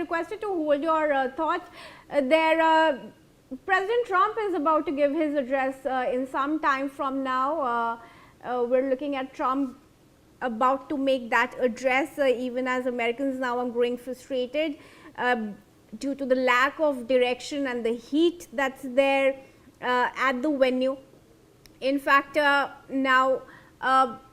requested to hold your thoughts. President Trump is about to give his address in some time from now. We're looking at Trump about to make that address, even as Americans now are growing frustrated due to the lack of direction and the heat that's there at the venue. In fact, now,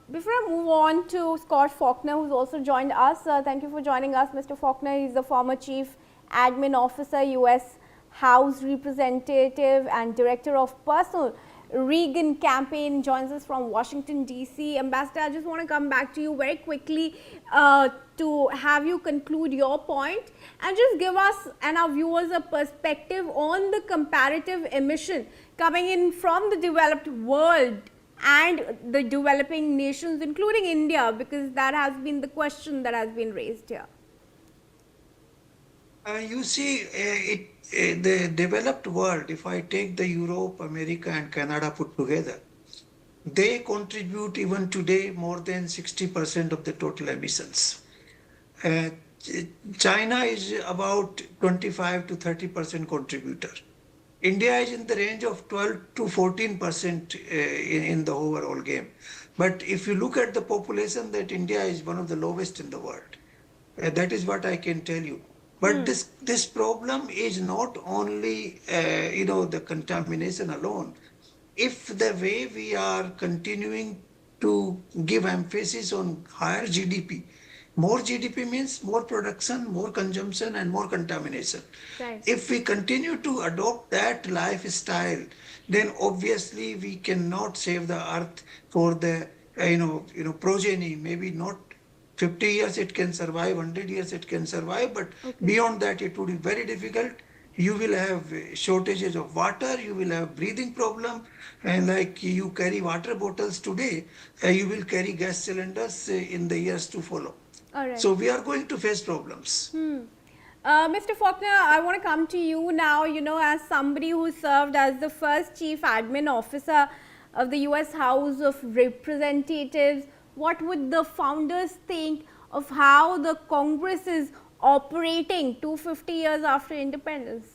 before I move on to Scott Faulkner, who's also joined us, thank you for joining us, Mr. Faulkner. He's the former Chief Admin Officer, U.S. House Representative and Director of Personal Reagan Campaign, joins us from Washington, D.C. Ambassador, I just want to come back to you very quickly to have you conclude your point and just give us and our viewers a perspective on the comparative emission coming in from the developed world and the developing nations, including India, because that has been the question that has been raised here. You see, the developed world, if I take the Europe, America and Canada put together, they contribute even today more than 60% of the total emissions. China is about 25 to 30% contributor. India is in the range of 12 to 14% in the overall game. But if you look at the population, that India is one of the lowest in the world. That is what I can tell you. But this problem is not only the contamination alone. If the way we are continuing to give emphasis on higher GDP, more GDP means more production, more consumption, and more contamination. Right. If we continue to adopt that lifestyle, then obviously we cannot save the earth for the progeny. Maybe not 50 years it can survive, 100 years it can survive, but beyond that it would be very difficult. You will have shortages of water, you will have breathing problem, and like you carry water bottles today, you will carry gas cylinders in the years to follow. All right. So we are going to face problems. Mr. Faulkner, I want to come to you now, as somebody who served as the first Chief Admin Officer of the U.S. House of Representatives. What would the founders think of how the Congress is operating 250 years after independence?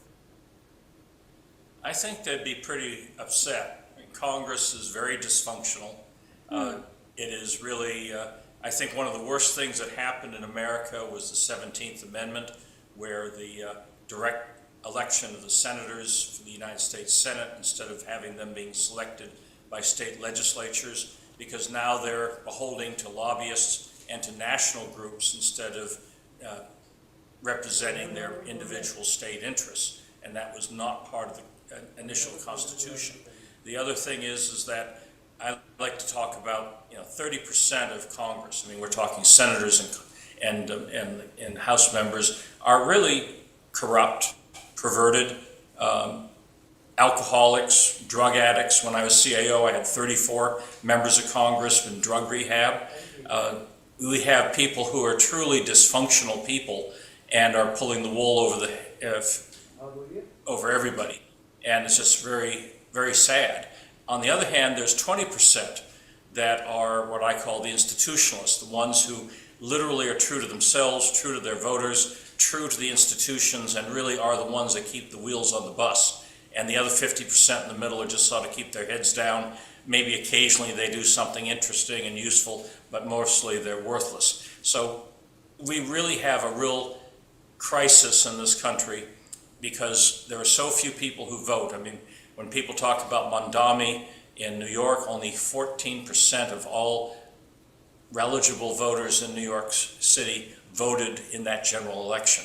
I think they'd be pretty upset. Congress is very dysfunctional. It is really, I think one of the worst things that happened in America was the 17th Amendment, where the direct election of the senators for the United States Senate, instead of having them being selected by state legislatures, because now they're beholding to lobbyists and to national groups instead of representing their individual state interests. And that was not part of the initial Constitution. The other thing is that I like to talk about 30% of Congress. I mean, we're talking senators and House members are really corrupt, perverted, alcoholics, drug addicts. When I was CAO, I had 34 members of Congress in drug rehab. We have people who are truly dysfunctional people and are pulling the wool over everybody. And it's just very, very sad. On the other hand, there's 20% that are what I call the institutionalists, the ones who literally are true to themselves, true to their voters, true to the institutions, and really are the ones that keep the wheels on the bus. And the other 50% in the middle are just sort of keep their heads down. Maybe occasionally they do something interesting and useful, but mostly they're worthless. So we really have a real crisis in this country because there are so few people who vote. I mean, when people talk about Mondami in New York, only 14% of all eligible voters in New York City voted in that general election.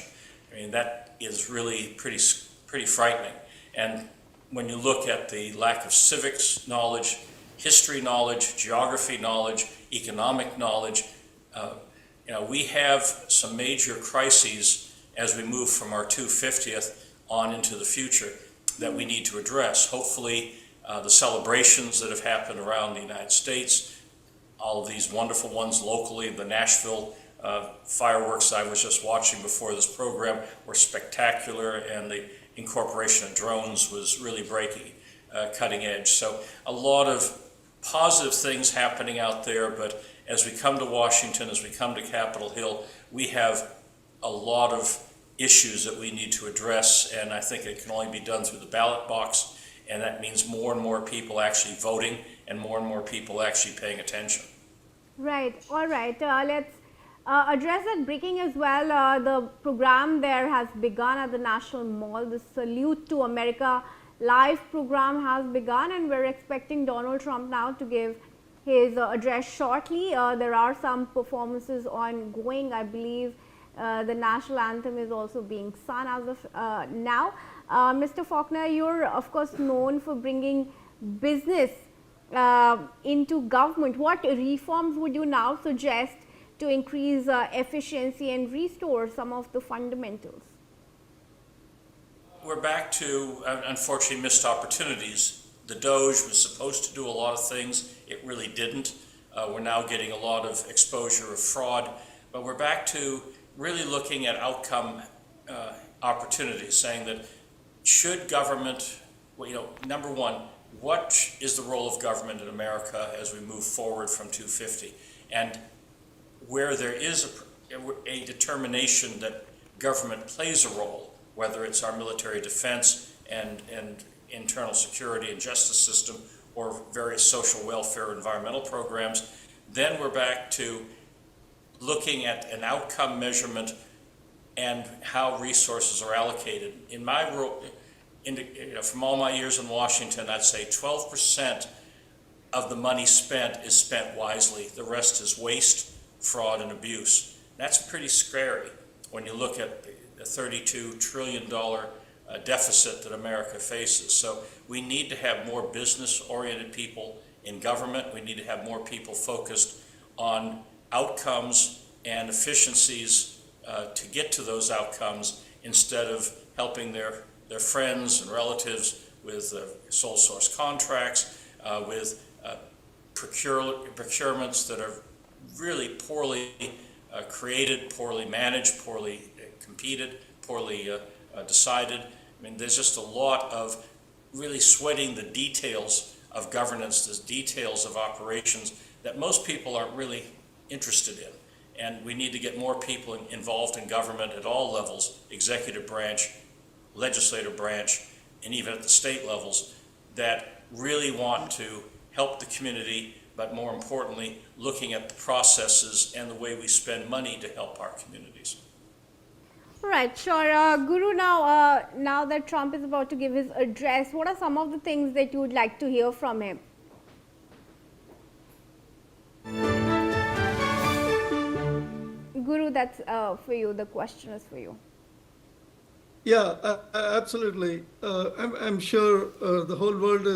I mean, that is really pretty frightening. And when you look at the lack of civics knowledge, history knowledge, geography knowledge, economic knowledge, we have some major crises as we move from our 250th on into the future that we need to address. Hopefully, the celebrations that have happened around the United States, all of these wonderful ones locally, the Nashville fireworks I was just watching before this program were spectacular, and the incorporation of drones was really cutting edge. So a lot of positive things happening out there, but as we come to Washington, as we come to Capitol Hill, we have a lot of issues that we need to address, and I think it can only be done through the ballot box, and that means more and more people actually voting and more people actually paying attention. Right. All right. Let's address that breaking as well. The program there has begun at the National Mall. The Salute to America live program has begun, and we're expecting Donald Trump now to give his address shortly. There are some performances ongoing. I believe the national anthem is also being sung as of now. Mr. Faulkner, you're of course known for bringing business into government. What reforms would you now suggest to increase efficiency and restore some of the fundamentals? We're back to, unfortunately, missed opportunities. The Doge was supposed to do a lot of things. It really didn't. We're now getting a lot of exposure of fraud, but we're back to really looking at outcome opportunities, saying that should government, number one, what is the role of government in America as we move forward from 250? And where there is a determination that government plays a role, whether it's our military defense and internal security and justice system or various social welfare environmental programs, then we're back to looking at an outcome measurement and how resources are allocated. In my role, from all my years in Washington, I'd say 12% of the money spent is spent wisely. The rest is waste, fraud, and abuse. That's pretty scary when you look at the $32 trillion deficit that America faces. So we need to have more business-oriented people in government. We need to have more people focused on outcomes and efficiencies to get to those outcomes instead of helping their friends and relatives with sole source contracts, with procurements that are really poorly created, poorly managed, poorly competed, poorly decided. I mean, there's just a lot of really sweating the details of governance, the details of operations that most people aren't really interested in. And we need to get more people involved in government at all levels, executive branch, legislative branch, and even at the state levels, that really want to help the community, but more importantly, looking at the processes and the way we spend money to help our communities. Right, sure. Guru, now that Trump is about to give his address, what are some of the things that you would like to hear from him? Guru, that's for you. The question is for you. Yeah, absolutely. I'm sure the whole world is